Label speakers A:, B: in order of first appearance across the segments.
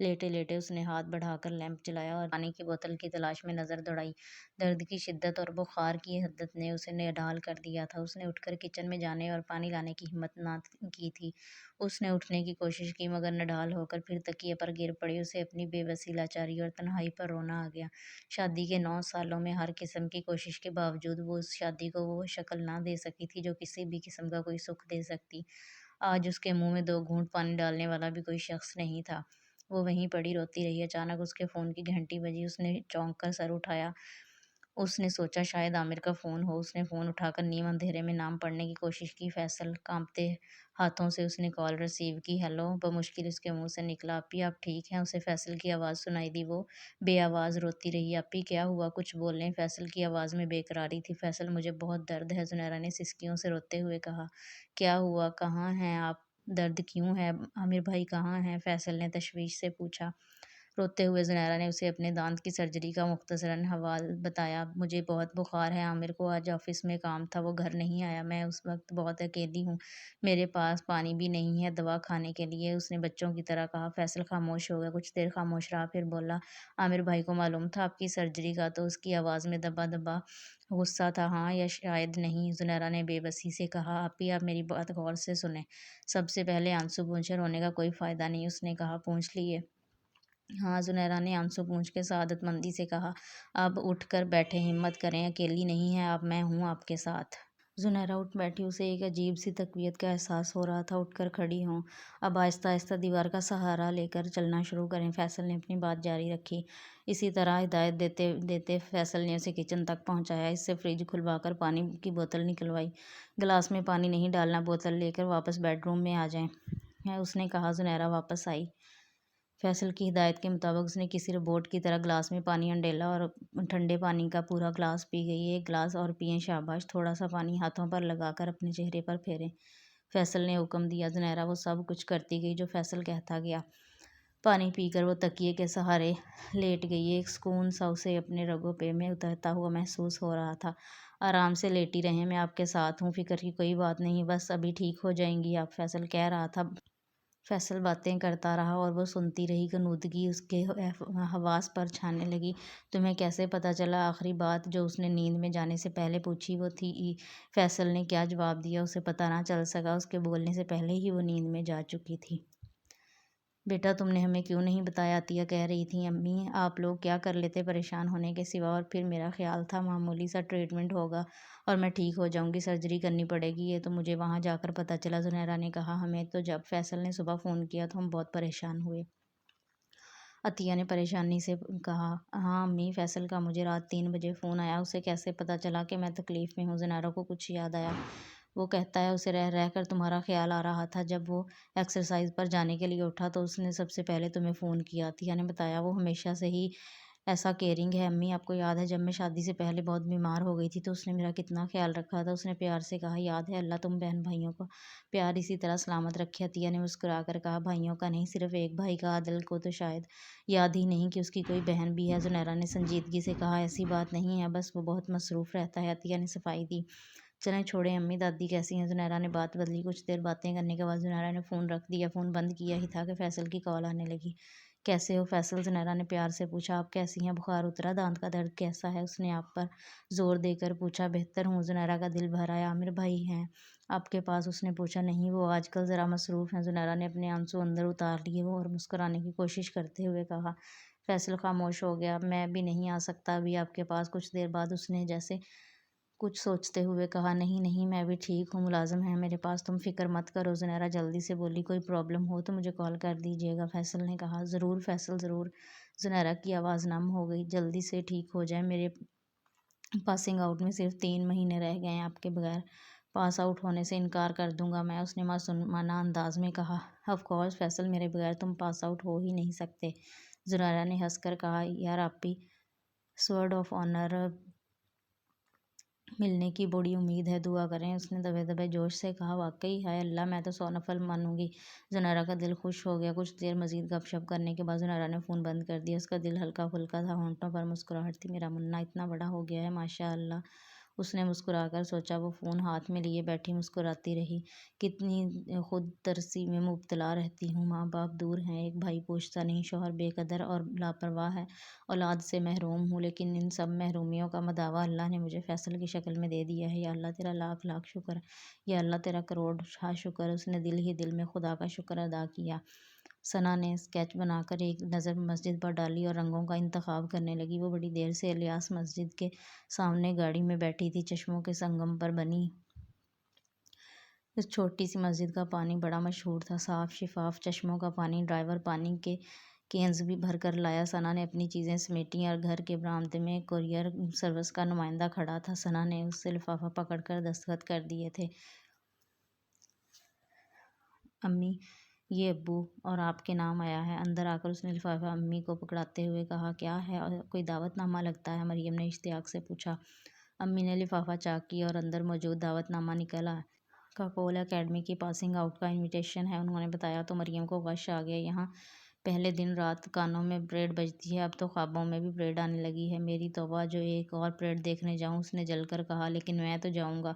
A: لیٹے لیٹے اس نے ہاتھ بڑھا کر لیمپ جلایا اور پانی کی بوتل کی تلاش میں نظر دوڑائی۔ درد کی شدت اور بخار کی حدت نے اسے نڈال کر دیا تھا۔ اس نے اٹھ کر کچن میں جانے اور پانی لانے کی ہمت نہ کی تھی۔ اس نے اٹھنے کی کوشش کی مگر نڈال ہو کر پھر تکیے پر گر پڑی۔ اسے اپنی بے بسی، لاچاری اور تنہائی پر رونا آ گیا۔ شادی کے 9 سالوں میں ہر قسم کی کوشش کے باوجود وہ اس شادی کو وہ شکل نہ دے سکی تھی جو کسی بھی قسم کا کوئی سکھ دے سکتی۔ آج اس کے منہ میں 2 گھونٹ پانی ڈالنے والا بھی کوئی شخص نہیں تھا۔ وہ وہیں پڑی روتی رہی۔ اچانک اس کے فون کی گھنٹی بجی۔ اس نے چونک کر سر اٹھایا۔ اس نے سوچا شاید عامر کا فون ہو۔ اس نے فون اٹھا کر نیم اندھیرے میں نام پڑھنے کی کوشش کی۔ فیصل۔ کانپتے ہاتھوں سے اس نے کال ریسیو کی۔ ہیلو۔ بمشکل اس کے منہ سے نکلا۔ اپی آپ ٹھیک ہیں؟ اسے فیصل کی آواز سنائی دی۔ وہ بے آواز روتی رہی۔ اپی کیا ہوا؟ کچھ بولیں۔ فیصل کی آواز میں بے قراری تھی۔ فیصل مجھے بہت درد ہے، زنیرا نے سسکیوں سے روتے ہوئے کہا۔ کیا ہوا؟ کہاں ہیں آپ؟ درد کیوں ہے؟ عامر بھائی کہاں ہیں؟ فیصل نے تشویش سے پوچھا۔ روتے ہوئے زنیرا نے اسے اپنے دانت کی سرجری کا مختصراً حوال بتایا۔ مجھے بہت بخار ہے، عامر کو آج آفس میں کام تھا، وہ گھر نہیں آیا، میں اس وقت بہت اکیلی ہوں، میرے پاس پانی بھی نہیں ہے دوا کھانے کے لیے، اس نے بچوں کی طرح کہا۔ فیصل خاموش ہو گیا، کچھ دیر خاموش رہا، پھر بولا، عامر بھائی کو معلوم تھا آپ کی سرجری کا؟ تو اس کی آواز میں دبا دبا غصہ تھا۔ ہاں یا شاید نہیں، زنیرا نے بے بسی سے کہا۔ آپی آپ میری بات غور سے سنیں۔ سب سے پہلے آنسو پوچھیں، رونے کا کوئی فائدہ نہیں، اس نے کہا۔ پوچھ لیے؟ ہاں، زنیرا نے آنسو پوچھ کے سعادت مندی سے کہا۔ اب اٹھ کر بیٹھیں، ہمت کریں، اکیلی نہیں ہیں آپ، میں ہوں آپ کے ساتھ۔ زنیرا اٹھ بیٹھی۔ اسے ایک عجیب سی تقویت کا احساس ہو رہا تھا۔ اٹھ کر کھڑی ہوں، اب آہستہ آہستہ دیوار کا سہارا لے کر چلنا شروع کریں۔ فیصل نے اپنی بات جاری رکھی۔ اسی طرح ہدایت دیتے دیتے فیصل نے اسے کچن تک پہنچایا۔ اس سے فریج کھلوا کر پانی کی بوتل نکلوائی۔ گلاس میں پانی نہیں ڈالنا، بوتل لے کر واپس بیڈ روم میں آ جائیں، اس نے کہا۔ زنیرا واپس آئی۔ فیصل کی ہدایت کے مطابق اس نے کسی روبوٹ کی طرح گلاس میں پانی انڈیلا اور ٹھنڈے پانی کا پورا گلاس پی گئی۔ ایک گلاس اور پئیں، شاباش۔ تھوڑا سا پانی ہاتھوں پر لگا کر اپنے چہرے پر پھیریں، فیصل نے حکم دیا۔ زنیرا وہ سب کچھ کرتی گئی جو فیصل کہتا گیا۔ پانی پی کر وہ تکیے کے سہارے لیٹ گئی۔ ایک سکون سا اسے اپنے رگوں پہ میں اترتا ہوا محسوس ہو رہا تھا۔ آرام سے لیٹی رہیں، میں آپ کے ساتھ ہوں، فکر کی کوئی بات نہیں، بس ابھی ٹھیک ہو جائیں گی آپ، فیصل کہہ رہا تھا۔ فیصل باتیں کرتا رہا اور وہ سنتی رہی۔ غنودگی اس کے حواس پر چھانے لگی۔ تمہیں کیسے پتہ چلا؟ آخری بات جو اس نے نیند میں جانے سے پہلے پوچھی وہ تھی فیصل نے کیا جواب دیا؟ اسے پتہ نہ چل سکا، اس کے بولنے سے پہلے ہی وہ نیند میں جا چکی تھی۔ بیٹا تم نے ہمیں کیوں نہیں بتایا؟ عطیہ کہہ رہی تھی۔ امی آپ لوگ کیا کر لیتے پریشان ہونے کے سوا، اور پھر میرا خیال تھا معمولی سا ٹریٹمنٹ ہوگا اور میں ٹھیک ہو جاؤں گی، سرجری کرنی پڑے گی یہ تو مجھے وہاں جا کر پتہ چلا، زنیرا نے کہا۔ ہمیں تو جب فیصل نے صبح فون کیا تو ہم بہت پریشان ہوئے، عطیہ نے پریشانی سے کہا۔ ہاں امی، فیصل کا مجھے رات 3 بجے فون آیا، اسے کیسے پتہ چلا کہ میں تکلیف میں ہوں؟ زنیرا کو کچھ یاد آیا۔ وہ کہتا ہے اسے رہ رہ کر تمہارا خیال آ رہا تھا، جب وہ ایکسرسائز پر جانے کے لیے اٹھا تو اس نے سب سے پہلے تمہیں فون کیا، عطیہ نے بتایا۔ وہ ہمیشہ سے ہی ایسا کیئرنگ ہے امی، آپ کو یاد ہے جب میں شادی سے پہلے بہت بیمار ہو گئی تھی تو اس نے میرا کتنا خیال رکھا تھا، اس نے پیار سے کہا۔ یاد ہے، اللہ تم بہن بھائیوں کو پیار اسی طرح سلامت رکھے، عطیہ نے مسکرا کر کہا۔ بھائیوں کا نہیں، صرف ایک بھائی کا، عادل کو تو شاید یاد ہی نہیں کہ اس کی کوئی بہن بھی ہے، زنیرا نے سنجیدگی سے کہا۔ ایسی بات نہیں ہے، بس وہ بہت مصروف رہتا ہے، عطیہ نے صفائی دی۔ چلیں چھوڑیں امی، دادی کیسی ہیں؟ زنیرا نے بات بدلی۔ کچھ دیر باتیں کرنے کے بعد زنیرا نے فون رکھ دیا۔ فون بند کیا ہی تھا کہ فیصل کی کال آنے لگی۔ کیسے ہو فیصل؟ زنیرا نے پیار سے پوچھا۔ آپ کیسی ہیں؟ بخار اترا؟ دانت کا درد کیسا ہے؟ اس نے آپ پر زور دے کر پوچھا۔ بہتر ہوں، زنیرا کا دل بھر آیا۔ عامر بھائی ہیں آپ کے پاس؟ اس نے پوچھا۔ نہیں، وہ آج کل ذرا مصروف ہیں، زنیرا نے اپنے آنسو اندر اتار لیے اور مسکرانے کی کوشش کرتے ہوئے کہا۔ فیصل خاموش ہو گیا۔ میں بھی نہیں آ سکتا ابھی آپ کے پاس؟ کچھ دیر بعد اس نے جیسے کچھ سوچتے ہوئے کہا۔ نہیں نہیں، میں بھی ٹھیک ہوں، ملازم ہیں میرے پاس، تم فکر مت کرو، زنیرا جلدی سے بولی۔ کوئی پرابلم ہو تو مجھے کال کر دیجیے گا، فیصل نے کہا۔ ضرور فیصل، ضرور، زنیرا کی آواز نم ہو گئی۔ جلدی سے ٹھیک ہو جائیں، میرے پاسنگ آؤٹ میں صرف 3 مہینے رہ گئے ہیں، آپ کے بغیر پاس آؤٹ ہونے سے انکار کر دوں گا میں، اس نے معصومانہ انداز میں کہا۔ آف کورس فیصل، میرے بغیر تم پاس آؤٹ ہو ہی نہیں سکتے، زنیرا نے ہنس کر کہا۔ یار آپی، سورڈ آف آنر ملنے کی بڑی امید ہے، دعا کریں، اس نے دبے دبے جوش سے کہا۔ واقعی؟ ہائے اللہ، میں تو 100 نفل مانوں گی، زنیرا کا دل خوش ہو گیا۔ کچھ دیر مزید گپ شپ کرنے کے بعد زنیرا نے فون بند کر دیا۔ اس کا دل ہلکا پھلکا تھا، ہونٹوں پر مسکراہٹ تھی۔ میرا منا اتنا بڑا ہو گیا ہے، ماشاء اللہ، اس نے مسکرا کر سوچا۔ وہ فون ہاتھ میں لیے بیٹھی مسکراتی رہی۔ کتنی خود ترسی میں مبتلا رہتی ہوں۔ ماں باپ دور ہیں، ایک بھائی پوچھتا نہیں، شوہر بے قدر اور لاپرواہ ہے، اولاد سے محروم ہوں، لیکن ان سب محرومیوں کا مداوا اللہ نے مجھے فیصل کی شکل میں دے دیا ہے۔ یا اللہ تیرا لاکھ لاکھ شکر، یا اللہ تیرا کروڑ شکر۔ اس نے دل ہی دل میں خدا کا شکر ادا کیا۔ ثنا نے اسکیچ بنا کر ایک نظر مسجد پر ڈالی اور رنگوں کا انتخاب کرنے لگی۔ وہ بڑی دیر سے الیاس مسجد کے سامنے گاڑی میں بیٹھی تھی۔ چشموں کے سنگم پر بنی اس چھوٹی سی مسجد کا پانی بڑا مشہور تھا، صاف شفاف چشموں کا پانی۔ ڈرائیور پانی کے کینز بھی بھر کر لایا۔ ثنا نے اپنی چیزیں سمیٹیں اور گھر کے برآمدے میں کورئیر سروس کا نمائندہ کھڑا تھا۔ ثنا نے اس سے لفافہ پکڑ کر دستخط کر دیے تھے۔ امی، یہ ابو اور آپ کے نام آیا ہے۔ اندر آ کر اس نے لفافہ امی کو پکڑاتے ہوئے کہا، کیا ہے؟ کوئی دعوت نامہ لگتا ہے؟ مریم نے اشتیاق سے پوچھا۔ امی نے لفافہ چاک کیا اور اندر موجود دعوت نامہ نکالا۔ کاکول اکیڈمی کی پاسنگ آؤٹ کا انویٹیشن ہے، انہوں نے بتایا تو مریم کو غش آ گیا۔ یہاں پہلے دن رات کانوں میں پریڈ بجتی ہے، اب تو خوابوں میں بھی پریڈ آنے لگی ہے۔ میری توبہ، جو ایک اور پریڈ دیکھنے جاؤں، اس نے جل کر کہا۔ لیکن میں تو جاؤں گا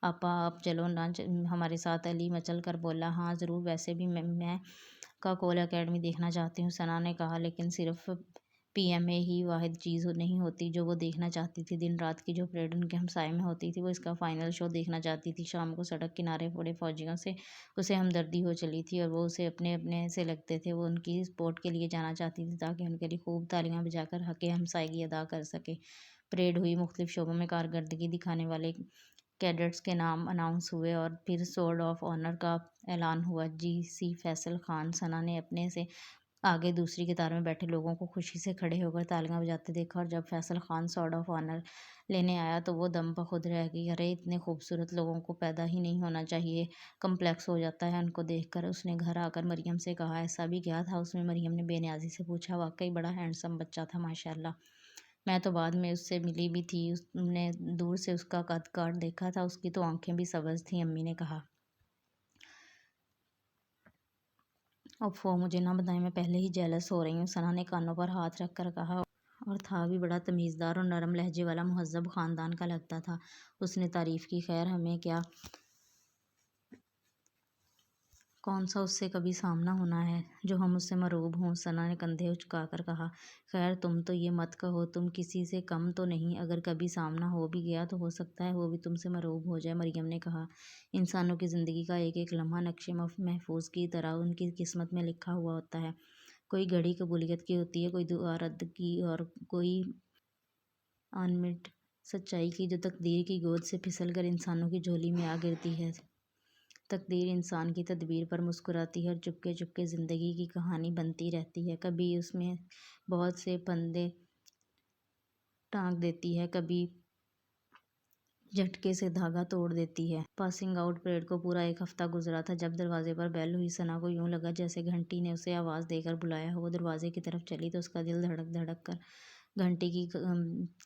A: آپا، آپ چلو نا ہمارے ساتھ۔ علی مچل کر بولا، ہاں ضرور، ویسے بھی میں کاکول اکیڈمی دیکھنا چاہتی ہوں، ثنا نے کہا۔ لیکن صرف پی ایم اے ہی واحد چیز نہیں ہوتی جو وہ دیکھنا چاہتی تھی۔ دن رات کی جو پریڈ ان کے ہمسائے میں ہوتی تھی، وہ اس کا فائنل شو دیکھنا چاہتی تھی۔ شام کو سڑک کنارے بوڑھے فوجیوں سے اسے ہمدردی ہو چلی تھی اور وہ اسے اپنے اپنے سے لگتے تھے۔ وہ ان کی سپورٹ کے لیے جانا چاہتی تھی تاکہ ان کے لیے خوب تالیاں بجا کر حق ہمسائیگی ادا کر سکے۔ پریڈ ہوئی، مختلف شعبوں میں کارکردگی دکھانے والے کیڈٹس کے نام اناؤنس ہوئے اور پھر سورڈ آف آنر کا اعلان ہوا۔ جی سی فیصل خان۔ ثنا نے اپنے سے آگے دوسری قطار میں بیٹھے لوگوں کو خوشی سے کھڑے ہو کر تالیاں بجاتے دیکھا، اور جب Faisal Khan sword of honour لینے آیا تو وہ دم بخود رہ گئی۔ ارے اتنے خوبصورت لوگوں کو پیدا ہی نہیں ہونا چاہیے، کمپلیکس ہو جاتا ہے ان کو دیکھ کر۔ اس نے گھر آ کر مریم سے کہا، ایسا بھی کیا تھا اس میں؟ مریم نے بے نیازی سے پوچھا۔ واقعی بڑا ہینڈسم بچہ تھا، ماشاءاللہ، میں تو بعد میں اس سے ملی بھی تھی۔ اس نے دور سے اس کا قد کاٹ دیکھا تھا، اس کی تو آنکھیں بھی سبز تھیں، امی نے کہا۔ اوف، مجھے نہ بتائیں، میں پہلے ہی جیلس ہو رہی ہوں، ثنا نے کانوں پر ہاتھ رکھ کر کہا۔ اور تھا بھی بڑا تمیزدار اور نرم لہجے والا، مہذب خاندان کا لگتا تھا۔ اس نے تعریف کی۔ خیر ہمیں کیا، کون سا اس سے کبھی سامنا ہونا ہے جو ہم اس سے مرعوب ہوں، ثنا نے کندھے اچکا کر کہا۔ خیر تم تو یہ مت کہو، تم کسی سے کم تو نہیں، اگر کبھی سامنا ہو بھی گیا تو ہو سکتا ہے وہ بھی تم سے مرعوب ہو جائے، مریم نے کہا۔ انسانوں کی زندگی کا ایک ایک لمحہ نقشے محفوظ کی طرح ان کی قسمت میں لکھا ہوا ہوتا ہے۔ کوئی گھڑی قبولیت کی ہوتی ہے، کوئی دعا رد کی، اور کوئی انمٹ سچائی کی جو تقدیر کی گود سے پھسل کر انسانوں کی جھولی میں آ گرتی ہے۔ تقدیر انسان کی تدبیر پر مسکراتی ہے اور چپکے چپکے زندگی کی کہانی بنتی رہتی ہے۔ کبھی اس میں بہت سے پھندے ٹانک دیتی ہے، کبھی جھٹکے سے دھاگا توڑ دیتی ہے۔ پاسنگ آؤٹ پریڈ کو پورا ایک ہفتہ گزرا تھا جب دروازے پر بیل ہوئی۔ ثنا کو یوں لگا جیسے گھنٹی نے اسے آواز دے کر بلایا ہو۔ وہ دروازے کی طرف چلی تو اس کا دل دھڑک دھڑک کر گھنٹی کی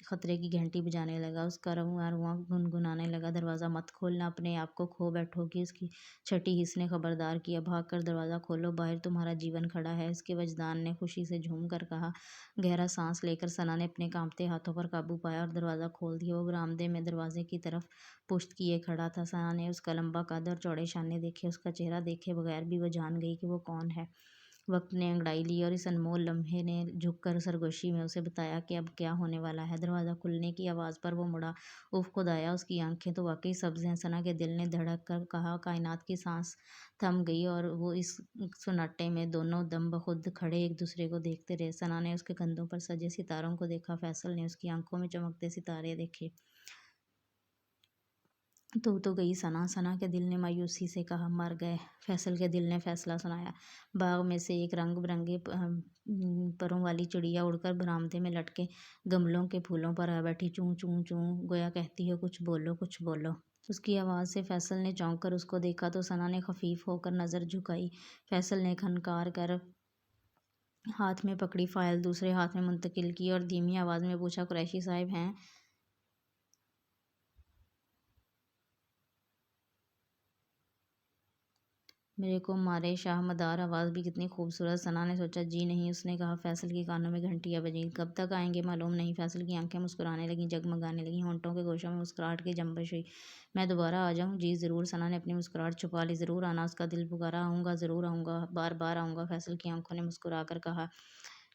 A: خطرے کی گھنٹی بجانے لگا۔ اس کا رواں رواں گنگنانے لگا، دروازہ مت کھولنا، اپنے آپ کو کھو بیٹھو گی۔ اس کی چھٹی حس نے خبردار کیا۔ بھاگ کر دروازہ کھولو، باہر تمہارا جیون کھڑا ہے، اس کے وجدان نے خوشی سے جھوم کر کہا۔ گہرا سانس لے کر ثنا نے اپنے کانپتے ہاتھوں پر قابو پایا اور دروازہ کھول دیا۔ وہ برآمدے میں دروازے کی طرف پشت کیے کھڑا تھا۔ ثنا نے اس کا لمبا قد اور چوڑے شانے دیکھے، اس کا چہرہ دیکھے بغیر بھی وہ جان گئی کہ وہ کون ہے۔ وقت نے انگڑائی لی اور اس انمول لمحے نے جھک کر سرگوشی میں اسے بتایا کہ اب کیا ہونے والا ہے۔ دروازہ کھلنے کی آواز پر وہ مڑا۔ اف خدایا، اس کی آنکھیں تو واقعی سبز ہیں۔ ثنا کے دل نے دھڑک کر کہا۔ کائنات کی سانس تھم گئی اور وہ اس سناٹے میں دونوں دم بخود کھڑے ایک دوسرے کو دیکھتے رہے۔ ثنا نے اس کے کندھوں پر سجے ستاروں کو دیکھا، فیصل نے اس کی آنکھوں میں چمکتے ستارے دیکھے۔ تو گئی ثنا، ثنا کے دل نے مایوسی سے کہا۔ مر گئے، فیصل کے دل نے فیصلہ سنایا۔ باغ میں سے ایک رنگ برنگے پروں والی چڑیا اڑ کر برآمدے میں لٹکے گملوں کے پھولوں پر آ بیٹھی، چوں چوں چوں گویا کہتی ہو کچھ بولو کچھ بولو۔ اس کی آواز سے فیصل نے چونک کر اس کو دیکھا تو ثنا نے خفیف ہو کر نظر جھکائی۔ فیصل نے کھنکار کر ہاتھ میں پکڑی فائل دوسرے ہاتھ میں منتقل کی اور دھیمی آواز میں پوچھا، قریشی صاحب ہیں؟ میرے کو مارے شاہ مدار آواز بھی کتنی خوبصورت. ثنا نے سوچا. جی نہیں. اس نے کہا. فیصل کے کانوں میں گھنٹیاں بجیں. کب تک آئیں گے معلوم نہیں. فیصل کی آنکھیں مسکرانے لگیں, جگمگانے لگیں, ہونٹوں کے گوشوں میں مسکراہٹ کی جنبش ہوئی. میں دوبارہ آ جاؤں؟ جی ضرور. ثنا نے اپنی مسکراہٹ چھپا لی. ضرور آنا. اس کا دل پکارا. آؤں گا, ضرور آؤں گا, بار بار آؤں گا. فیصل کی آنکھوں نے مسکرا کر کہا.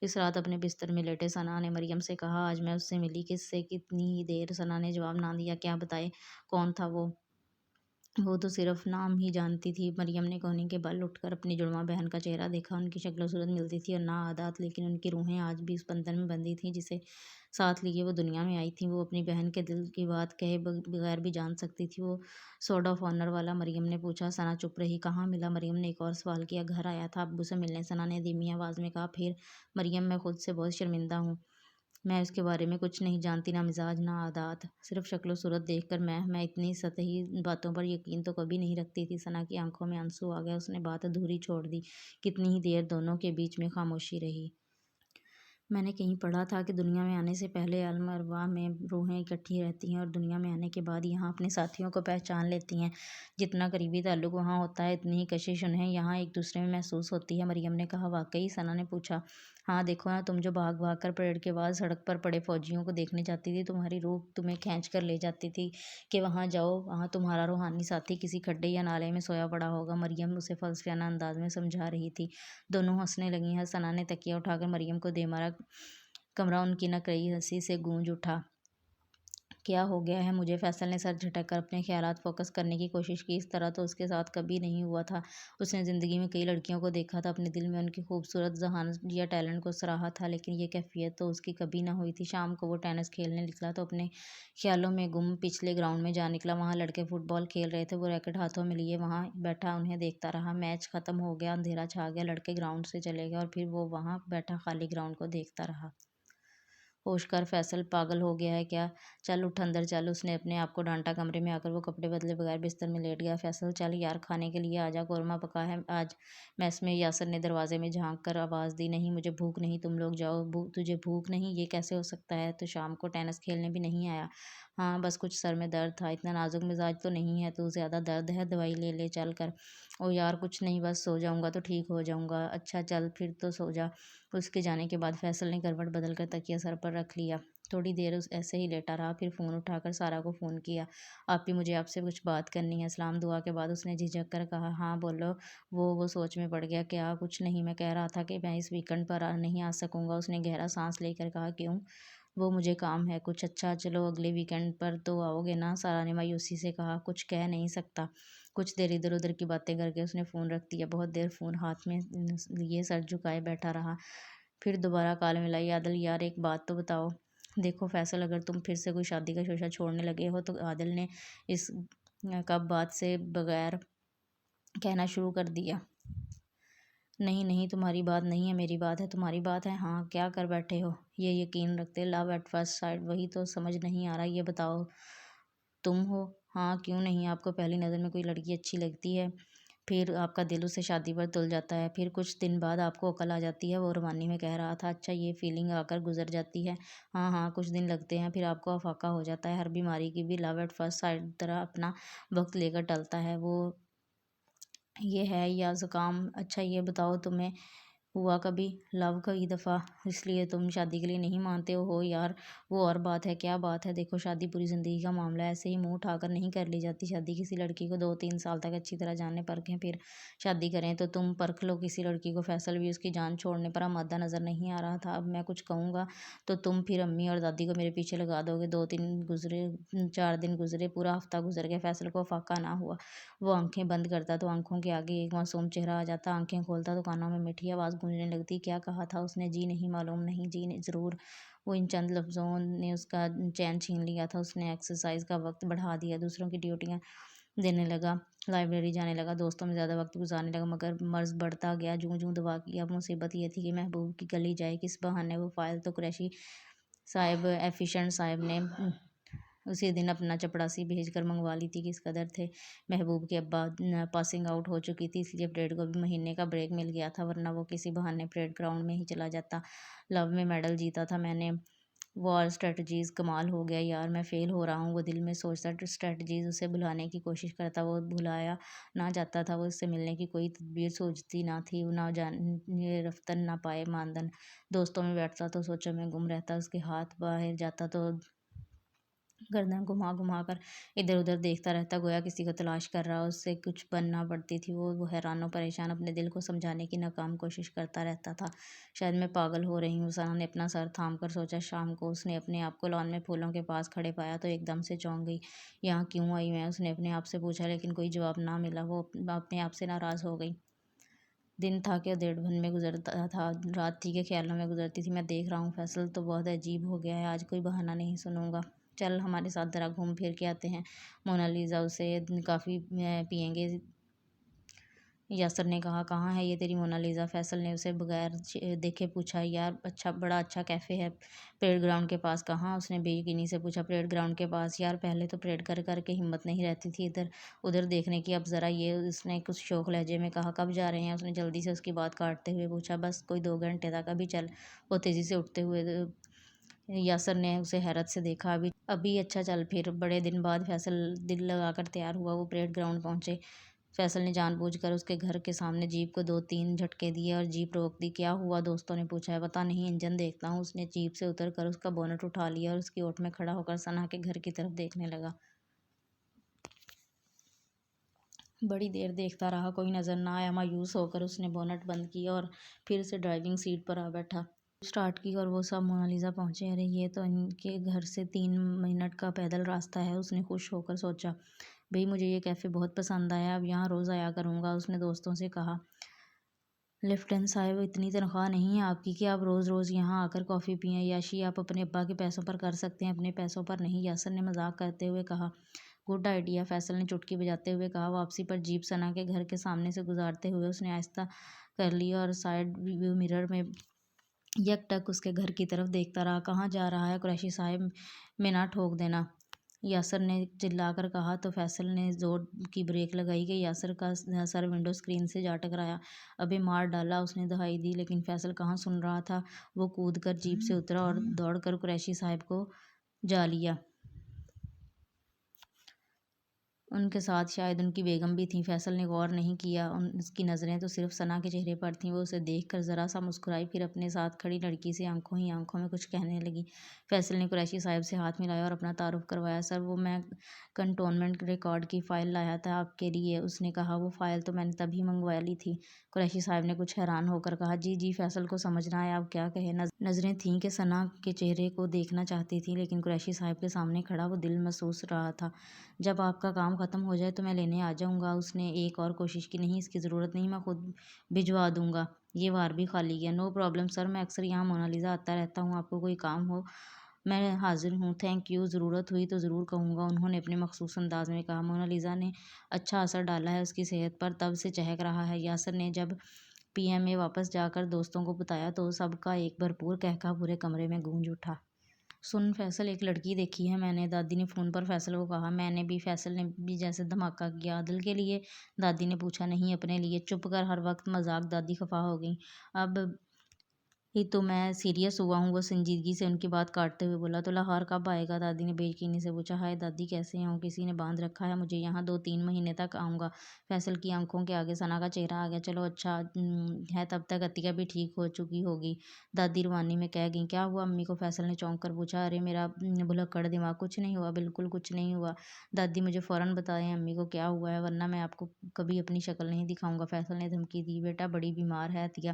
A: اس رات اپنے بستر میں لیٹے ثنا نے مریم سے کہا. آج میں اس سے ملی. کس سے؟ کتنی ہی دیر. ثنا نے جواب نہ دیا. کیا بتائے؟ کون تھا وہ؟ وہ تو صرف نام ہی جانتی تھی. مریم نے کوہنی کے بل اٹھ کر اپنی جڑواں بہن کا چہرہ دیکھا. ان کی شکل و صورت ملتی تھی اور نہ عادات, لیکن ان کی روحیں آج بھی اس بندھن میں بندھی تھیں جسے ساتھ لیے وہ دنیا میں آئی تھیں. وہ اپنی بہن کے دل کی بات کہے بغیر بھی جان سکتی تھی. وہ سوڈ آف آنر والا؟ مریم نے پوچھا. ثنا چپ رہی. کہاں ملا؟ مریم نے ایک اور سوال کیا. گھر آیا تھا ابو سے ملنے. ثنا نے دھیمی آواز میں کہا. پھر؟ مریم. میں خود سے بہت شرمندہ ہوں. میں اس کے بارے میں کچھ نہیں جانتی. نہ مزاج, نہ عادات, صرف شکل و صورت دیکھ کر میں اتنی سطحی باتوں پر یقین تو کبھی نہیں رکھتی تھی. ثنا کی آنکھوں میں آنسو آ گیا. اس نے بات ادھوری چھوڑ دی. کتنی ہی دیر دونوں کے بیچ میں خاموشی رہی. میں نے کہیں پڑھا تھا کہ دنیا میں آنے سے پہلے عالم ارواح میں روحیں اکٹھی رہتی ہیں اور دنیا میں آنے کے بعد یہاں اپنے ساتھیوں کو پہچان لیتی ہیں. جتنا قریبی تعلق وہاں ہوتا ہے اتنی ہی کشش انہیں یہاں ایک دوسرے میں محسوس ہوتی ہے. مریم نے کہا. واقعی؟ ثنا نے پوچھا. ہاں دیکھو نا, تم جو بھاگ بھاگ کر پریڈ کے بعد سڑک پر پڑے فوجیوں کو دیکھنے جاتی تھی, تمہاری روح تمہیں کھینچ کر لے جاتی تھی کہ وہاں جاؤ. وہاں تمہارا روحانی ساتھی کسی کھڈے یا نالے میں سویا پڑا ہوگا. مریم اسے فلسفیانہ انداز میں سمجھا رہی تھی. دونوں ہنسنے لگیں. ثنا نے تکیہ اٹھا کر مریم کو دے مارا. کمرہ ان کی نکرئی ہنسی سے گونج اٹھا. کیا ہو گیا ہے مجھے؟ فیصل نے سر جھٹک کر اپنے خیالات فوکس کرنے کی کوشش کی. اس طرح تو اس کے ساتھ کبھی نہیں ہوا تھا. اس نے زندگی میں کئی لڑکیوں کو دیکھا تھا, اپنے دل میں ان کی خوبصورت ذہانت یا ٹیلنٹ کو سراہا تھا, لیکن یہ کیفیت تو اس کی کبھی نہ ہوئی تھی. شام کو وہ ٹینس کھیلنے نکلا تو اپنے خیالوں میں گم پچھلے گراؤنڈ میں جا نکلا. وہاں لڑکے فٹ بال کھیل رہے تھے. وہ ریکٹ ہاتھوں میں لیے وہاں بیٹھا انہیں دیکھتا رہا. میچ ختم ہو گیا, اندھیرا چھا گیا, لڑکے گراؤنڈ سے چلے گئے اور پھر وہ وہاں بیٹھا خالی گراؤنڈ کو دیکھتا رہا. ہوش کر فیصل, پاگل ہو گیا ہے کیا؟ چل اٹھ اندر چل. اس نے اپنے آپ کو ڈانٹا. کمرے میں آ کر وہ کپڑے بدلے بغیر بستر میں لیٹ گیا. فیصل چل یار, کھانے کے لیے آجا, قورمہ پکا ہے آج میس میں. یاسر نے دروازے میں جھانک کر آواز دی. نہیں مجھے بھوک نہیں, تم لوگ جاؤ. تجھے بھوک نہیں؟ یہ کیسے ہو سکتا ہے؟ تو شام کو ٹینس کھیلنے بھی نہیں آیا؟ ہاں بس کچھ سر میں درد تھا. اتنا نازک مزاج تو نہیں ہے تو. زیادہ درد ہے؟ دوائی لے لے چل کر. او یار کچھ نہیں, بس سو جاؤں گا تو ٹھیک ہو جاؤں گا. اچھا چل پھر تو سو جا. اس کے جانے کے بعد فیصل نے کروٹ بدل کر تکیہ سر پر رکھ لیا. تھوڑی دیر ایسے ہی لیٹا رہا, پھر فون اٹھا کر سارا کو فون کیا. آپی مجھے آپ سے کچھ بات کرنی ہے. سلام دعا کے بعد اس نے جھجک کر کہا. ہاں بولو. وہ سوچ میں پڑ گیا. کیا؟ کچھ نہیں, میں کہہ رہا تھا کہ میں اس ویکنڈ پر نہیں آ سکوں گا. اس نے گہرا سانس لے کر کہا. کیوں؟ وہ مجھے کام ہے کچھ. اچھا چلو اگلے ویکنڈ پر تو آؤ گے نا؟ سارا نے مایوسی سے کہا. کچھ کہہ نہیں سکتا. کچھ دیر ادھر ادھر کی باتیں کر کے اس نے فون رکھ دیا. بہت دیر فون ہاتھ میں لیے سر جھکائے بیٹھا رہا. پھر دوبارہ کال ملائی. عادل یار ایک بات تو بتاؤ. دیکھو فیصل, اگر تم پھر سے کوئی شادی کا شوشہ چھوڑنے لگے ہو تو. عادل نے اس کب بات سے بغیر کہنا شروع کر دیا. نہیں نہیں, تمہاری بات نہیں ہے میری بات ہے. تمہاری بات ہے. ہاں کیا کر بیٹھے ہو؟ یہ یقین رکھتے لو ایٹ فرسٹ سائٹ, وہی تو سمجھ نہیں آ رہا. یہ بتاؤ تم ہو؟ ہاں کیوں نہیں. آپ کو پہلی نظر میں کوئی لڑکی اچھی لگتی ہے, پھر آپ کا دل اسے شادی پر تل جاتا ہے, پھر کچھ دن بعد آپ کو عقل آ جاتی ہے. وہ رومانی میں کہہ رہا تھا. اچھا یہ فیلنگ آ کر گزر جاتی ہے؟ ہاں ہاں کچھ دن لگتے ہیں, پھر آپ کو افاقہ ہو جاتا ہے. ہر بیماری کی بھی لو ایٹ فرسٹ سائٹ طرح اپنا وقت لے کر ٹلتا ہے. وہ یہ ہے یا زکام؟ اچھا یہ بتاؤ تمہیں ہوا کبھی لو کئی دفعہ؟ اس لیے تم شادی کے لیے نہیں مانتے ہو یار. وہ اور بات ہے. کیا بات ہے؟ دیکھو شادی پوری زندگی کا معاملہ ہے, ایسے ہی منہ اٹھا کر نہیں کر لی جاتی. شادی کسی لڑکی کو 2-3 سال تک اچھی طرح جانیں پرکھیں پھر شادی کریں. تو تم پرکھ لو کسی لڑکی کو. فیصل بھی اس کی جان چھوڑنے پر آمادہ نظر نہیں آ رہا تھا. اب میں کچھ کہوں گا تو تم پھر امی اور دادی کو میرے پیچھے لگا دو گے. 4 دن گزرے, پورا ہفتہ گزر گیا. فیصل کو افاقہ نہ ہوا. وہ آنکھیں بند کرتا تو آنکھوں کے آگے ایک معصوم چہرہ آ جاتا. آنکھیں کھولتا تو کانوں میں میٹھی آواز گونجنے لگتی. کیا کہا تھا اس نے؟ جی نہیں معلوم. نہیں جی ضرور. وہ ان چند لفظوں نے اس کا چین چھین لیا تھا. اس نے ایکسرسائز کا وقت بڑھا دیا, دوسروں کی ڈیوٹیاں دینے لگا, لائبریری جانے لگا, دوستوں میں زیادہ وقت گزارنے لگا. مگر مرض بڑھتا گیا جوں جوں دوا کی. اب مصیبت یہ تھی کہ محبوب کی گلی جائے کس بہانے. وہ فائل تو قریشی صاحب ایفیشنٹ صاحب نے اسی دن اپنا چپڑاسی بھیج کر منگوا لی تھی. کس قدر تھے محبوب کے ابا پاسنگ آؤٹ ہو چکی تھی, اس لیے پریڈ کو بھی مہینے کا بریک مل گیا تھا, ورنہ وہ کسی بہانے پریڈ گراؤنڈ میں ہی چلا جاتا. لو میں میڈل جیتا تھا میں نے. وار اسٹریٹجیز کمال ہو گیا یار، میں فیل ہو رہا ہوں، وہ دل میں سوچتا اسٹریٹجیز اسے بھلانے کی کوشش کرتا، وہ بھلایا نہ جاتا تھا، وہ اس سے ملنے کی کوئی تدبیر سوچتی نہ تھی، نہ جانے رفتن نہ پائے ماندن، دوستوں میں بیٹھتا تو سوچوں میں گم رہتا، اس کے ہاتھ باہر جاتا تو گردن گھما گھما کر ادھر ادھر دیکھتا رہتا، گویا کسی کو تلاش کر رہا، اس سے کچھ بننا پڑتی تھی، وہ حیران و پریشان اپنے دل کو سمجھانے کی ناکام کوشش کرتا رہتا تھا، شاید میں پاگل ہو رہی ہوں، ثنا نے اپنا سر تھام کر سوچا۔ شام کو اس نے اپنے آپ کو لان میں پھولوں کے پاس کھڑے پایا تو ایک دم سے چونک گئی، یہاں کیوں آئی میں، اس نے اپنے آپ سے پوچھا، لیکن کوئی جواب نہ ملا، وہ اپنے آپ سے ناراض ہو گئی۔ دن تھا کہ ڈیڑھ بن میں گزرتا تھا، رات تھی کہ خیالوں میں گزرتی تھی، میں دیکھ رہا ہوں فیصل تو بہت عجیب ہو گیا ہے، آج کوئی بہانہ نہیں سنوں گا، چل ہمارے ساتھ ذرا گھوم پھر کے آتے ہیں، مونا لیزا اسے کافی پئیں گے، یاسر نے کہا۔ کہاں ہے یہ تیری مونا لیزا؟ فیصل نے اسے بغیر دیکھے پوچھا۔ یار اچھا، بڑا اچھا کیفے ہے پریڈ گراؤنڈ کے پاس۔ کہاں؟ اس نے بے یقینی سے پوچھا۔ پریڈ گراؤنڈ کے پاس یار، پہلے تو پریڈ کر کر کے ہمت نہیں رہتی تھی ادھر ادھر دیکھنے کی، اب ذرا یہ، اس نے کچھ شوق لہجے میں کہا۔ کب جا رہے ہیں؟ اس نے جلدی سے اس کی بات کاٹتے ہوئے پوچھا۔ بس کوئی 2 گھنٹے تک، ابھی چل۔ وہ تیزی سے اٹھتے ہوئے، یاسر نے اسے حیرت سے دیکھا۔ ابھی؟ اچھا چل پھر۔ بڑے دن بعد فیصل دل لگا کر تیار ہوا، وہ پریڈ گراؤنڈ پہنچے۔ فیصل نے جان بوجھ کر اس کے گھر کے سامنے جیپ کو 2 3 جھٹکے دیے اور جیپ روک دی۔ کیا ہوا؟ دوستوں نے پوچھا۔ پتہ نہیں، انجن دیکھتا ہوں۔ اس نے جیپ سے اتر کر اس کا بونٹ اٹھا لیا اور اس کی اوٹ میں کھڑا ہو کر ثنا کے گھر کی طرف دیکھنے لگا۔ بڑی دیر دیکھتا رہا، کوئی نظر نہ آیا۔ مایوس ہو کر اس نے بونٹ بند کیا اور پھر سے ڈرائیونگ سیٹ پر آ بیٹھا۔ اسٹارٹ کی اور وہ سب مونا لیزا پہنچے۔ ارے یہ تو ان کے گھر سے 3 منٹ کا پیدل راستہ ہے، اس نے خوش ہو کر سوچا۔ بھئی مجھے یہ کیفے بہت پسند آیا، اب یہاں روز آیا کروں گا، اس نے دوستوں سے کہا۔ لیفٹیننٹ صاحب، اتنی تنخواہ نہیں ہے آپ کی کہ آپ روز روز یہاں آ کر کافی پئیں، عیاشی آپ اپنے ابا کے پیسوں پر کر سکتے ہیں، اپنے پیسوں پر نہیں، یاسر نے مذاق کرتے ہوئے کہا۔ گڈ آئیڈیا، فیصل نے چٹکی بجاتے ہوئے کہا۔ واپسی پر جیپ ثنا کے گھر کے سامنے سے گزارتے ہوئے اس نے آہستہ کر لی اور سائیڈ ویو مرر میں یک ٹک اس کے گھر کی طرف دیکھتا رہا۔ کہاں جا رہا ہے قریشی صاحب؟ میں نہ ٹھوک دینا، یاسر نے چلا کر کہا تو فیصل نے زور کی بریک لگائی کہ یاسر کا سر ونڈو اسکرین سے جا ٹکرایا۔ ابے مار ڈالا، اس نے دہائی دی، لیکن فیصل کہاں سن رہا تھا، وہ کود کر جیپ سے اترا اور دوڑ کر قریشی صاحب کو جا لیا۔ ان کے ساتھ شاید ان کی بیگم بھی تھی، فیصل نے غور نہیں کیا، اس کی نظریں تو صرف ثنا کے چہرے پر تھیں۔ وہ اسے دیکھ کر ذرا سا مسکرائی، پھر اپنے ساتھ کھڑی لڑکی سے آنکھوں ہی آنکھوں میں کچھ کہنے لگی۔ فیصل نے قریشی صاحب سے ہاتھ ملایا اور اپنا تعارف کروایا۔ سر، وہ میں کنٹونمنٹ ریکارڈ کی فائل لایا تھا آپ کے لیے، اس نے کہا۔ وہ فائل تو میں نے تبھی منگوا لی تھی، قریشی صاحب نے کچھ حیران ہو کر کہا۔ جی جی، فیصل کو سمجھ نہ آیا اب کیا کہے، نظریں تھیں کہ ثنا کے چہرے کو دیکھنا چاہتی تھیں، لیکن قریشی صاحب کے سامنے کھڑا وہ دل محسوس رہا تھا۔ جب آپ کا کام ختم ہو جائے تو میں لینے آ جاؤں گا، اس نے ایک اور کوشش کی۔ نہیں، اس کی ضرورت نہیں، میں خود بھجوا دوں گا، یہ وار بھی خالی ہے۔ نو پرابلم سر، میں اکثر یہاں مونا لیزا آتا رہتا ہوں، آپ کو کوئی کام ہو میں حاضر ہوں۔ تھینک یو، ضرورت ہوئی تو ضرور کہوں گا، انہوں نے اپنے مخصوص انداز میں کہا۔ مونا لیزا نے اچھا اثر ڈالا ہے اس کی صحت پر، تب سے چہک رہا ہے، یاسر نے جب پی ایم اے واپس جا کر دوستوں کو بتایا تو سب کا ایک بھرپور قہقہ پورے کمرے میں گونج اٹھا۔ سن فیصل، ایک لڑکی دیکھی ہے میں نے، دادی نے فون پر فیصل کو کہا۔ میں نے بھی، فیصل نے بھی جیسے دھماکہ کیا۔ عادل کے لیے؟ دادی نے پوچھا۔ نہیں، اپنے لیے۔ چپ کر، ہر وقت مذاق، دادی خفا ہو گئیں۔ اب ہی تو میں سیریس ہوا ہوں، وہ سنجیدگی سے ان کی بات کاٹتے ہوئے بولا۔ تو لاہور کب آئے گا؟ دادی نے بے یقینی سے پوچھا۔ ہائے دادی، کیسے ہوں، کسی نے باندھ رکھا ہے مجھے یہاں، 2 3 مہینے تک آؤں گا۔ فیصل کی آنکھوں کے آگے ثنا کا چہرہ آ گیا۔ چلو اچھا ہے، تب تک عتیقہ بھی ٹھیک ہو چکی ہوگی، دادی روانی میں کہہ گئیں۔ کیا ہوا امی کو؟ فیصل نے چونک کر پوچھا۔ ارے میرا بھلکڑ دماغ، کچھ نہیں ہوا، بالکل کچھ نہیں ہوا دادی، مجھے فوراً بتائیں امی کو کیا ہوا ہے، ورنہ میں آپ کو کبھی اپنی شکل نہیں دکھاؤں گا، فیصل نے دھمکی دی۔ بیٹا بڑی بیمار ہے عتیقہ،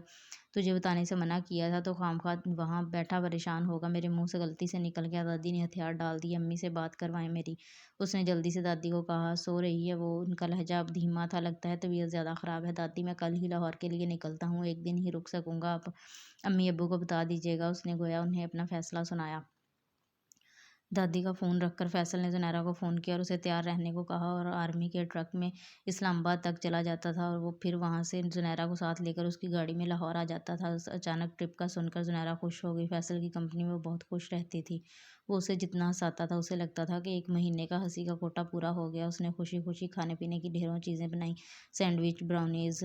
A: تجھے بتانے سے منع کیا تھا تو خواہ وہاں بیٹھا پریشان ہوگا، میرے منہ سے غلطی سے نکل گیا، دادی نے ہتھیار ڈال دی۔ امی سے بات کروائیں میری، اس نے جلدی سے دادی کو کہا۔ سو رہی ہے وہ، ان کا لہجہ اب دھیما تھا، لگتا ہے طبیعت زیادہ خراب ہے دادی، میں کل ہی لاہور کے لیے نکلتا ہوں، 1 دن ہی رک سکوں گا، آپ امی ابو کو بتا دیجیے گا، اس نے گویا انہیں اپنا فیصلہ سنایا۔ دادی کا فون رکھ کر فیصل نے زنیرا کو فون کیا اور اسے تیار رہنے کو کہا اور آرمی کے ٹرک میں اسلام آباد تک چلا جاتا تھا اور وہ پھر وہاں سے زنیرا کو ساتھ لے کر اس کی گاڑی میں لاہور آ جاتا تھا۔ اچانک ٹرپ کا سن کر زنیرا خوش ہو گئی، فیصل کی کمپنی میں وہ بہت خوش رہتی تھی، وہ اسے جتنا ہنساتا تھا اسے لگتا تھا کہ 1 مہینے کا ہنسی کا کوٹہ پورا ہو گیا۔ اس نے خوشی خوشی کھانے پینے کی ڈھیروں چیزیں بنائیں، سینڈوچ، براؤنیز،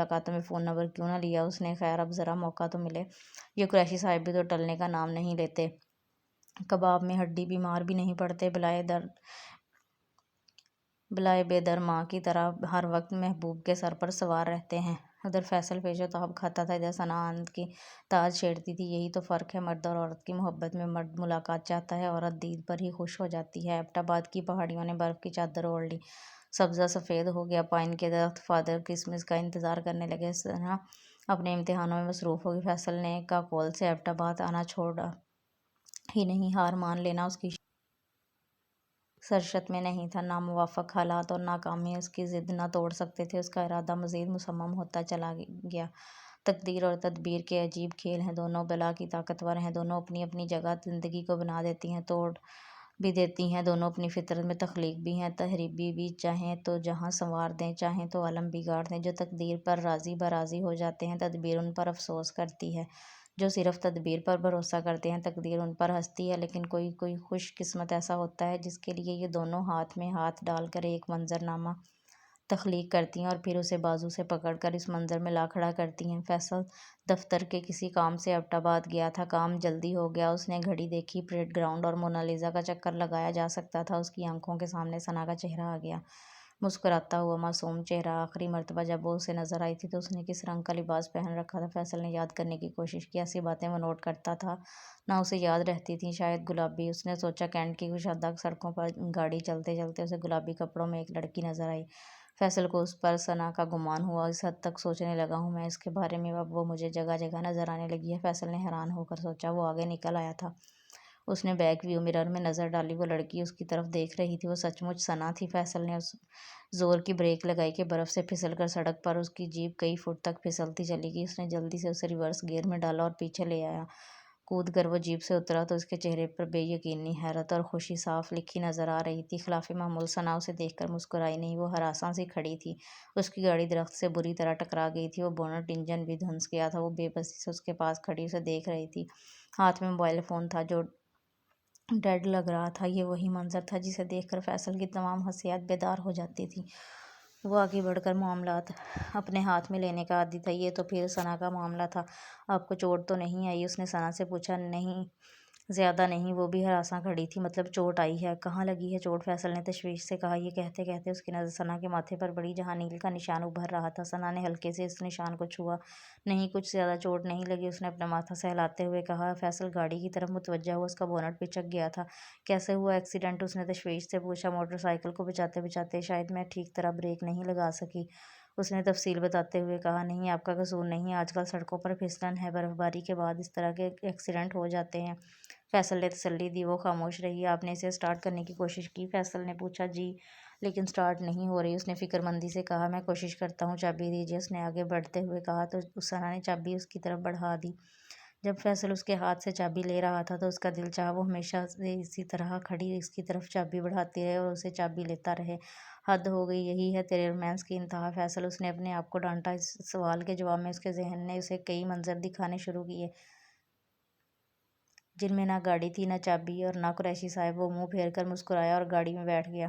A: ملاقاتوں میں فون نمبر کیوں نہ لیا اس نے؟ خیر اب ذرا موقع تو ملے۔ یہ قریشی صاحب بھی تو ٹلنے کا نام نہیں لیتے۔ کباب میں ہڈی بیمار بھی نہیں پڑتے، بلائے بے در ماں کی طرح ہر وقت محبوب کے سر پر سوار رہتے ہیں۔ ادھر فیصل پیش و تاب کھاتا تھا، ادھر ثنا آنند کی تاج چھیڑتی تھی۔ یہی تو فرق ہے مرد اور عورت کی محبت میں۔ مرد ملاقات چاہتا ہے، عورت دید پر ہی خوش ہو جاتی ہے۔ ایبٹ آباد کی پہاڑیوں نے برف کی چادر اوڑھ لی، سبزہ سفید ہو گیا۔ پائن کے درخت فادر کرسمس کا انتظار کرنے لگے۔ ثنا اپنے امتحانوں میں مصروف ہوگی۔ فیصل نے کا کول سے ایبٹ آباد آنا چھوڑا ہی نہیں۔ ہار مان لینا اس کی سرشت میں نہیں تھا۔ ناموافق حالات اور ناکامی اس کی ضد نہ توڑ سکتے تھے۔ اس کا ارادہ مزید مصمم ہوتا چلا گیا۔ تقدیر اور تدبیر کے عجیب کھیل ہیں، دونوں بلا کی طاقتور ہیں، دونوں اپنی اپنی جگہ زندگی کو بنا دیتی ہیں، توڑ بھی دیتی ہیں، دونوں اپنی فطرت میں تخلیق بھی ہیں، تحریبی بھی۔ چاہیں تو جہاں سنوار دیں، چاہیں تو عالم بگاڑ دیں۔ جو تقدیر پر راضی براضی ہو جاتے ہیں، تدبیر ان پر افسوس کرتی ہے۔ جو صرف تدبیر پر بھروسہ کرتے ہیں، تقدیر ان پر ہنستی ہے۔ لیکن کوئی خوش قسمت ایسا ہوتا ہے جس کے لیے یہ دونوں ہاتھ میں ہاتھ ڈال کر ایک منظر نامہ تخلیق کرتی ہیں اور پھر اسے بازو سے پکڑ کر اس منظر میں لا کھڑا کرتی ہیں۔ فیصل دفتر کے کسی کام سے ایبٹ آباد گیا تھا۔ کام جلدی ہو گیا۔ اس نے گھڑی دیکھی، پریڈ گراؤنڈ اور مونا لیزا کا چکر لگایا جا سکتا تھا۔ اس کی آنکھوں کے سامنے ثنا کا چہرہ آ گیا، مسکراتا ہوا معصوم چہرہ۔ آخری مرتبہ جب وہ اسے نظر آئی تھی تو اس نے کس رنگ کا لباس پہن رکھا تھا؟ فیصل نے یاد کرنے کی کوشش کی۔ ایسی باتیں وہ نوٹ کرتا تھا، نہ اسے یاد رہتی تھیں۔ شاید گلابی۔ اس نے سوچا کینٹ کی کشادہ سڑکوں پر گاڑی چلتے چلتے اسے گلابی کپڑوں میں ایک لڑکی نظر آئی۔ فیصل کو اس پر ثنا کا گمان ہوا۔ اس حد تک سوچنے لگا ہوں میں اس کے بارے میں، اب وہ مجھے جگہ جگہ نظر آنے لگی ہے۔ فیصل نے حیران ہو کر سوچا۔ وہ آگے نکل آیا تھا۔ اس نے بیک ویو مرر میں نظر ڈالی۔ وہ لڑکی اس کی طرف دیکھ رہی تھی۔ وہ سچ مچ ثنا تھی۔ فیصل نے زور کی بریک لگائی کہ برف سے پھسل کر سڑک پر اس کی جیپ کئی فٹ تک پھسلتی چلی گئی۔ اس نے جلدی سے اسے ریورس گیئر میں ڈالا اور پیچھے لے آیا۔ کود کر وہ جیپ سے اترا تو اس کے چہرے پر بے یقینی، حیرت اور خوشی صاف لکھی نظر آ رہی تھی۔ خلاف معمول ثنا اسے دیکھ کر مسکرائی نہیں، وہ ہراساں سی کھڑی تھی۔ اس کی گاڑی درخت سے بری طرح ٹکرا گئی تھی، وہ بونٹ انجن بھی دھنس گیا تھا۔ وہ بے بسی سے اس کے پاس کھڑی اسے دیکھ رہی تھی۔ ہاتھ میں موبائل فون تھا جو ڈیڈ لگ رہا تھا۔ یہ وہی منظر تھا جسے دیکھ کر فیصل کی تمام حسیات بیدار ہو جاتی تھیں۔ وہ آگے بڑھ کر معاملات اپنے ہاتھ میں لینے کا عادی تھا۔ یہ تو پھر ثنا کا معاملہ تھا۔ آپ کو چوٹ تو نہیں آئی؟ اس نے ثنا سے پوچھا۔ نہیں، زیادہ نہیں۔ وہ بھی ہراساں کھڑی تھی۔ مطلب چوٹ آئی ہے؟ کہاں لگی ہے چوٹ؟ فیصل نے تشویش سے کہا۔ یہ کہتے کہتے اس کی نظر ثنا کے ماتھے پر پڑی جہاں نیل کا نشان ابھر رہا تھا۔ ثنا نے ہلکے سے اس نشان کو چھوا۔ نہیں، کچھ زیادہ چوٹ نہیں لگی، اس نے اپنا ماتھا سہلاتے ہوئے کہا۔ فیصل گاڑی کی طرف متوجہ ہوا۔ اس کا بونٹ پچک گیا تھا۔ کیسے ہوا ایکسیڈنٹ؟ اس نے تشویش سے پوچھا۔ موٹر سائیکل کو بچاتے بچاتے شاید میں ٹھیک طرح بریک نہیں لگا سکی، اس نے تفصیل بتاتے ہوئے کہا۔ نہیں، آپ کا قصور نہیں، آج کل سڑکوں پر پھسلن ہے، برف باری کے بعد اس طرح کے ایکسیڈنٹ ہو جاتے ہیں۔ فیصل نے تسلی دی۔ وہ خاموش رہی۔ آپ نے اسے سٹارٹ کرنے کی کوشش کی؟ فیصل نے پوچھا۔ جی، لیکن سٹارٹ نہیں ہو رہی، اس نے فکر مندی سے کہا۔ میں کوشش کرتا ہوں، چابی دیجیے، اس نے آگے بڑھتے ہوئے کہا تو ثنا نے چابی اس کی طرف بڑھا دی۔ جب فیصل اس کے ہاتھ سے چابی لے رہا تھا تو اس کا دل چاہا وہ ہمیشہ سے اسی طرح کھڑی اس کی طرف چابی بڑھاتی رہے اور اسے چابی لیتا رہے۔ حد ہو گئی، یہی ہے تیرے رومانس کی انتہا فیصل، اس نے اپنے آپ کو ڈانٹا۔ اس سوال کے جواب میں اس کے ذہن نے اسے کئی منظر دکھانے شروع کیے جن میں نہ گاڑی تھی، نہ چابی اور نہ قریشی صاحب۔ وہ منہ پھیر کر مسکرایا اور گاڑی میں بیٹھ گیا۔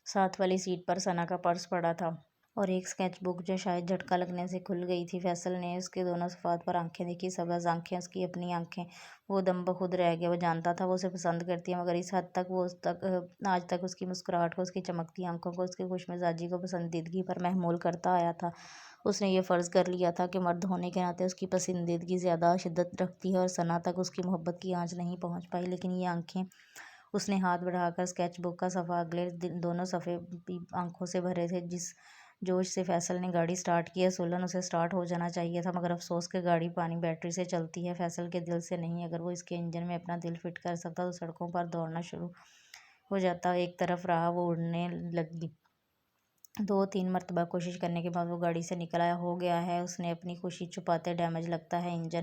A: ساتھ والی سیٹ پر ثنا کا پرس پڑا تھا اور ایک اسکیچ بک جو شاید جھٹکا لگنے سے کھل گئی تھی۔ فیصل نے اس کے دونوں صفحات پر آنکھیں دیکھی، سبز آنکھیں، اس کی اپنی آنکھیں۔ وہ دم بخود رہ گیا۔ وہ جانتا تھا وہ اسے پسند کرتی ہے، مگر اس حد تک وہ آج تک اس کی مسکراہٹ کو، اس کی چمکتی آنکھوں کو، اس کی خوش مزاجی کو پسندیدگی پر محمول کرتا آیا تھا۔ اس نے یہ فرض کر لیا تھا کہ مرد ہونے کے ناطے اس کی پسندیدگی زیادہ شدت رکھتی ہے اور ثنا تک اس کی محبت کی آنچ نہیں پہنچ پائی۔ لیکن یہ آنکھیں، اس نے ہاتھ بڑھا کر اسکیچ بک کا صفحہ، اگلے دونوں صفحے بھی آنکھوں سے بھرے تھے۔ جس جوش سے فیصل نے گاڑی سٹارٹ کی، اصولاً اسے سٹارٹ ہو جانا چاہیے تھا، مگر افسوس کہ گاڑی پانی بیٹری سے چلتی ہے، فیصل کے دل سے نہیں۔ اگر وہ اس کے انجن میں اپنا دل فٹ کر سکتا تو سڑکوں پر دوڑنا شروع ہو جاتا۔ ایک طرف رہا، وہ اڑنے لگی۔ 2-3 مرتبہ کوشش کرنے کے بعد وہ گاڑی سے نکل آیا۔ ہو گیا ہے، اس نے اپنی خوشی چھپاتے۔ ڈیمیج لگتا ہے انجن،